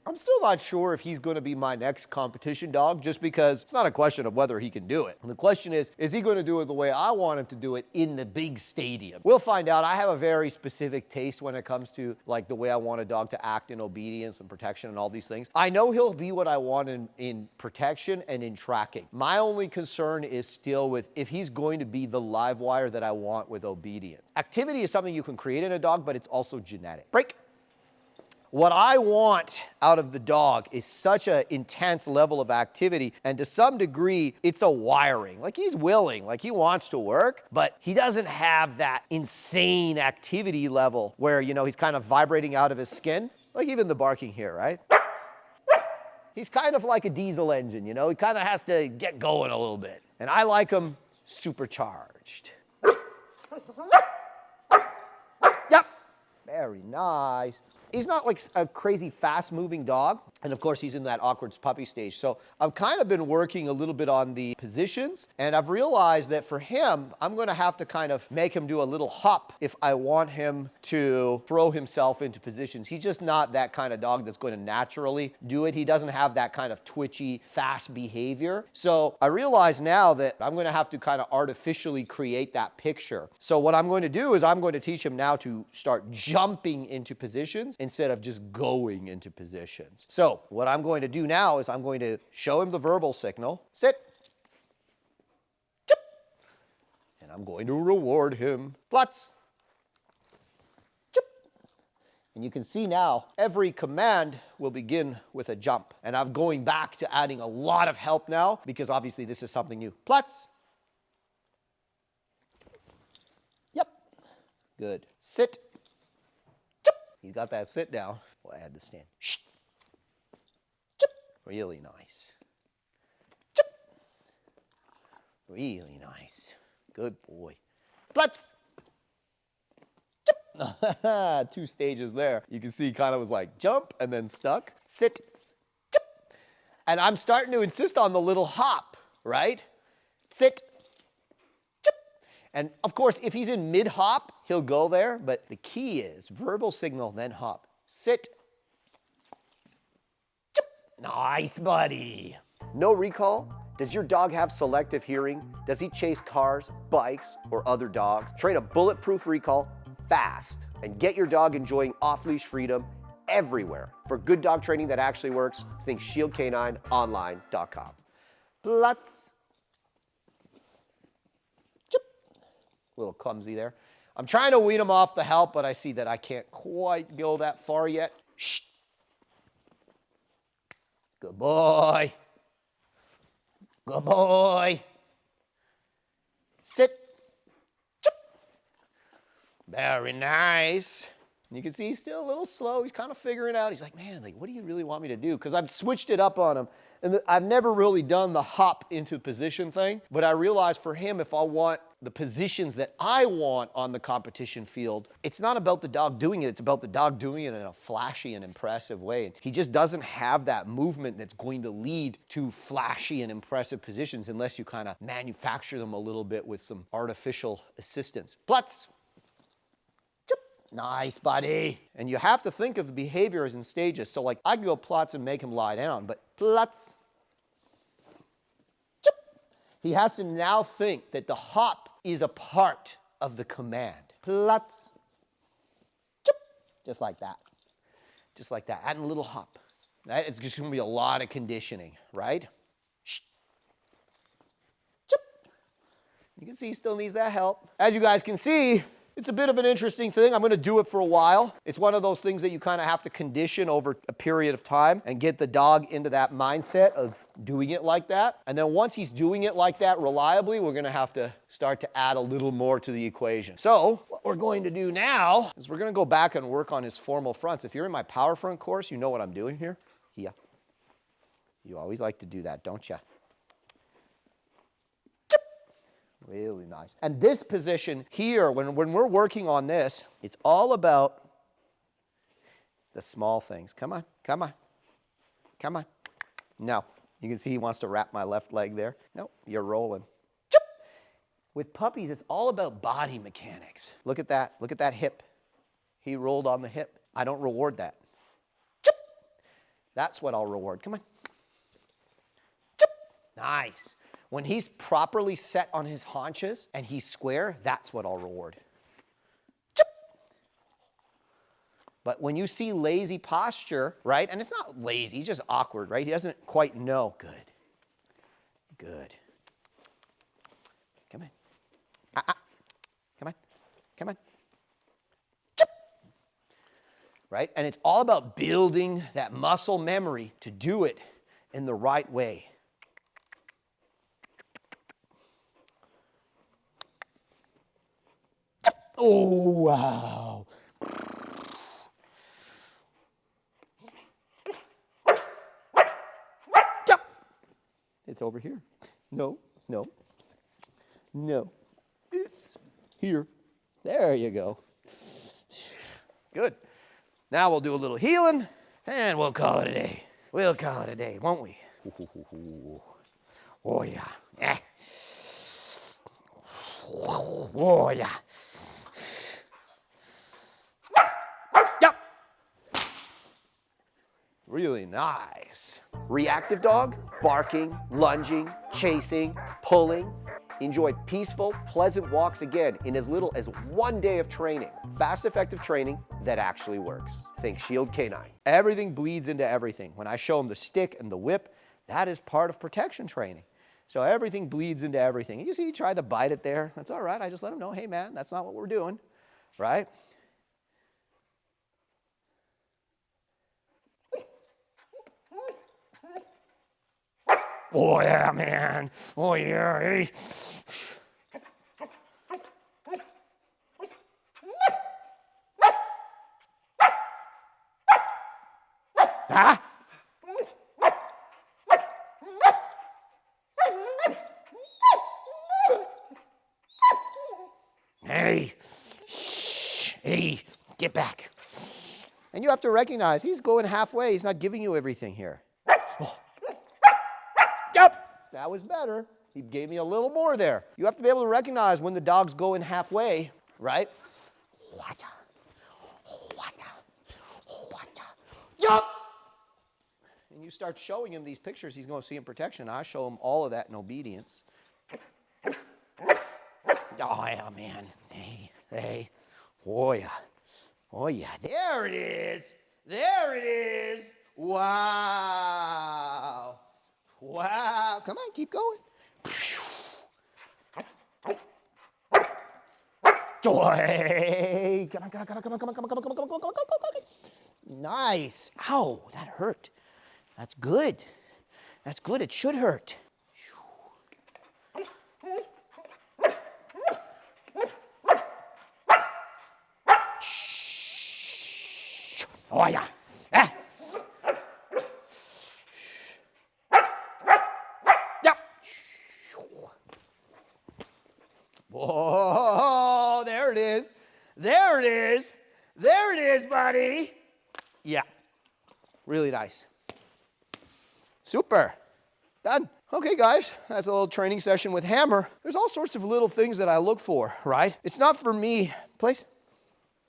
I'm still not sure if he's going to be my next competition dog, just because it's not a question of whether he can do it. The question is he going to do it the way I want him to do it in the big stadium? We'll find out. I have a very specific taste when it comes to like the way I want a dog to act in obedience and protection and all these things. I know he'll be what I want in protection and in tracking. My only concern is still with if he's going to be the live wire that I want with obedience. Activity is something you can create in a dog, but it's also genetic. Break. What I want out of the dog is such an intense level of activity, and to some degree, it's a wiring. Like he's willing, like he wants to work, but he doesn't have that insane activity level where, you know, he's kind of vibrating out of his skin. Like even the barking here, right? He's kind of like a diesel engine, you know? He kind of has to get going a little bit. And I like him supercharged. Yep, very nice. He's not like a crazy fast-moving dog. And of course, he's in that awkward puppy stage. So I've kind of been working a little bit on the positions. And I've realized that for him, I'm going to have to kind of make him do a little hop if I want him to throw himself into positions. He's just not that kind of dog that's going to naturally do it. He doesn't have that kind of twitchy, fast behavior. So I realize now that I'm going to have to kind of artificially create that picture. So what I'm going to do is I'm going to teach him now to start jumping into positions instead of just going into positions. So what I'm going to do now is I'm going to show him the verbal signal. Sit. Chip. And I'm going to reward him. Plutz. Chip. And you can see now every command will begin with a jump. And I'm going back to adding a lot of help now because obviously this is something new. Plutz. Yep. Good. Sit. He's got that sit down. Well, I had to stand. Shh. Chip. Really nice. Chip. Really nice. Good boy. Plutz. Chip. 2 stages there. You can see he kind of was like jump and then stuck. Sit. Chip. And I'm starting to insist on the little hop, right? Sit. And of course, if he's in mid-hop, he'll go there. But the key is verbal signal, then hop. Sit. Chip. Nice, buddy. No recall? Does your dog have selective hearing? Does he chase cars, bikes, or other dogs? Train a bulletproof recall fast and get your dog enjoying off-leash freedom everywhere. For good dog training that actually works, think shieldcanineonline.com. Plutz. A little clumsy there. I'm trying to wean him off the help, but I see that I can't quite go that far yet. Shh. Good boy. Good boy. Sit. Chip. Very nice. And you can see he's still a little slow. He's kind of figuring it out. He's like, man, like, what do you really want me to do? Because I've switched it up on him. And I've never really done the hop into position thing. But I realized for him, if I want the positions that I want on the competition field, it's not about the dog doing it. It's about the dog doing it in a flashy and impressive way. He just doesn't have that movement that's going to lead to flashy and impressive positions unless you kind of manufacture them a little bit with some artificial assistance. Plutz. Chip. Nice, buddy. And you have to think of the behavior as in stages. So like I could go Plutz and make him lie down, but Plutz. Chip. He has to now think that the hop is a part of the command. Plutz. Chip. Just like that. Just like that. Adding a little hop. Right? It's just going to be a lot of conditioning, right? Shh. Chip. You can see he still needs that help. As you guys can see, it's a bit of an interesting thing. I'm going to do it for a while. It's one of those things that you kind of have to condition over a period of time and get the dog into that mindset of doing it like that. And then once he's doing it like that reliably, we're going to have to start to add a little more to the equation. So what we're going to do now is we're going to go back and work on his formal fronts. If you're in my power front course, you know what I'm doing here. Yeah. You always like to do that, don't you? Really nice. And this position here, when we're working on this, it's all about the small things. Come on, come on, come on. No, you can see he wants to wrap my left leg there. No, you're rolling. Chip. With puppies, it's all about body mechanics. Look at that. Look at that hip. He rolled on the hip. I don't reward that. Chip. That's what I'll reward. Come on. Chip. Nice. When he's properly set on his haunches and he's square, that's what I'll reward. Chip. But when you see lazy posture, right? And it's not lazy, he's just awkward, right? He doesn't quite know. Good. Good. Come on. Come on. Come on. Chip. Right? And it's all about building that muscle memory to do it in the right way. Chip. Oh, wow. Chip. It's over here. No, no, no. It's here. There you go. Good. Now we'll do a little healing, and we'll call it a day. We'll call it a day, won't we? Oh, yeah. Eh. Oh, yeah. Yep. Really nice. Reactive dog, barking, lunging, chasing, pulling. Enjoy peaceful, pleasant walks again in as little as 1 day of training. Fast, effective training that actually works. Think Shield Canine. Everything bleeds into everything. When I show them the stick and the whip, that is part of protection training. So everything bleeds into everything. You see, he tried to bite it there. That's all right. I just let him know, hey man, that's not what we're doing, right? Oh yeah, man. Oh yeah, hey. Huh? Hey, shh, hey, get back. And you have to recognize he's going halfway. He's not giving you everything here. Oh. Yep, that was better. He gave me a little more there. You have to be able to recognize when the dog's going halfway, right? Wata, wata, wata. Yup. And you start showing him these pictures he's going to see in protection. I show him all of that in obedience. Oh, yeah, man. Hey, hey. Oh, yeah. Oh, yeah. There it is. There it is. Wow. Wow. Come on, keep going. Joy. Come on, come on, come on, come on, come on, come on, come on, come on, come on, come on, come on. Nice. Ow, that hurt. That's good. That's good. It should hurt. Oh, yeah. Ah. Yep. Whoa, there it is. There it is. There it is, buddy. Yeah. Really nice. Super. Done. Okay, guys, that's a little training session with Hammer. There's all sorts of little things that I look for, right? It's not for me, please.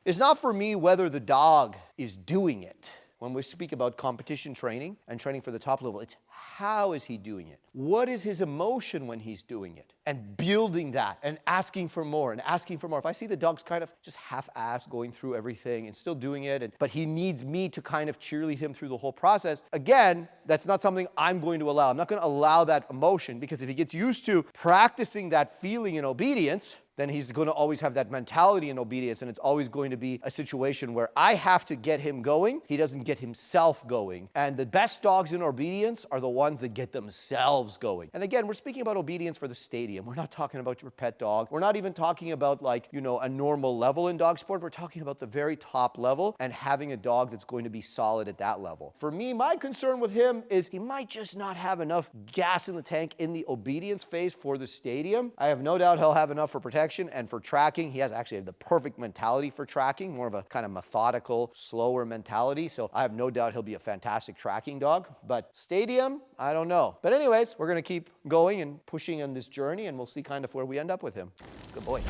It's not for me whether the dog is doing it. When we speak about competition training and training for the top level, it's how is he doing it? What is his emotion when he's doing it? And building that and asking for more and asking for more. If I see the dog's kind of just half-assed going through everything and still doing it, but he needs me to kind of cheerlead him through the whole process, again, that's not something I'm going to allow. I'm not going to allow that emotion, because if he gets used to practicing that feeling in obedience, then he's going to always have that mentality in obedience, and it's always going to be a situation where I have to get him going. He doesn't get himself going. And the best dogs in obedience are the ones that get themselves going. And again, we're speaking about obedience for the stadium. We're not talking about your pet dog. We're not even talking about, like, you know, a normal level in dog sport. We're talking about the very top level and having a dog that's going to be solid at that level. For me, my concern with him is he might just not have enough gas in the tank in the obedience phase for the stadium. I have no doubt he'll have enough for protection and for tracking. He has actually the perfect mentality for tracking, more of a kind of methodical, slower mentality. So I have no doubt he'll be a fantastic tracking dog. But stadium, I don't know. But anyways, we're going to keep going and pushing on this journey, and we'll see kind of where we end up with him. Good boy.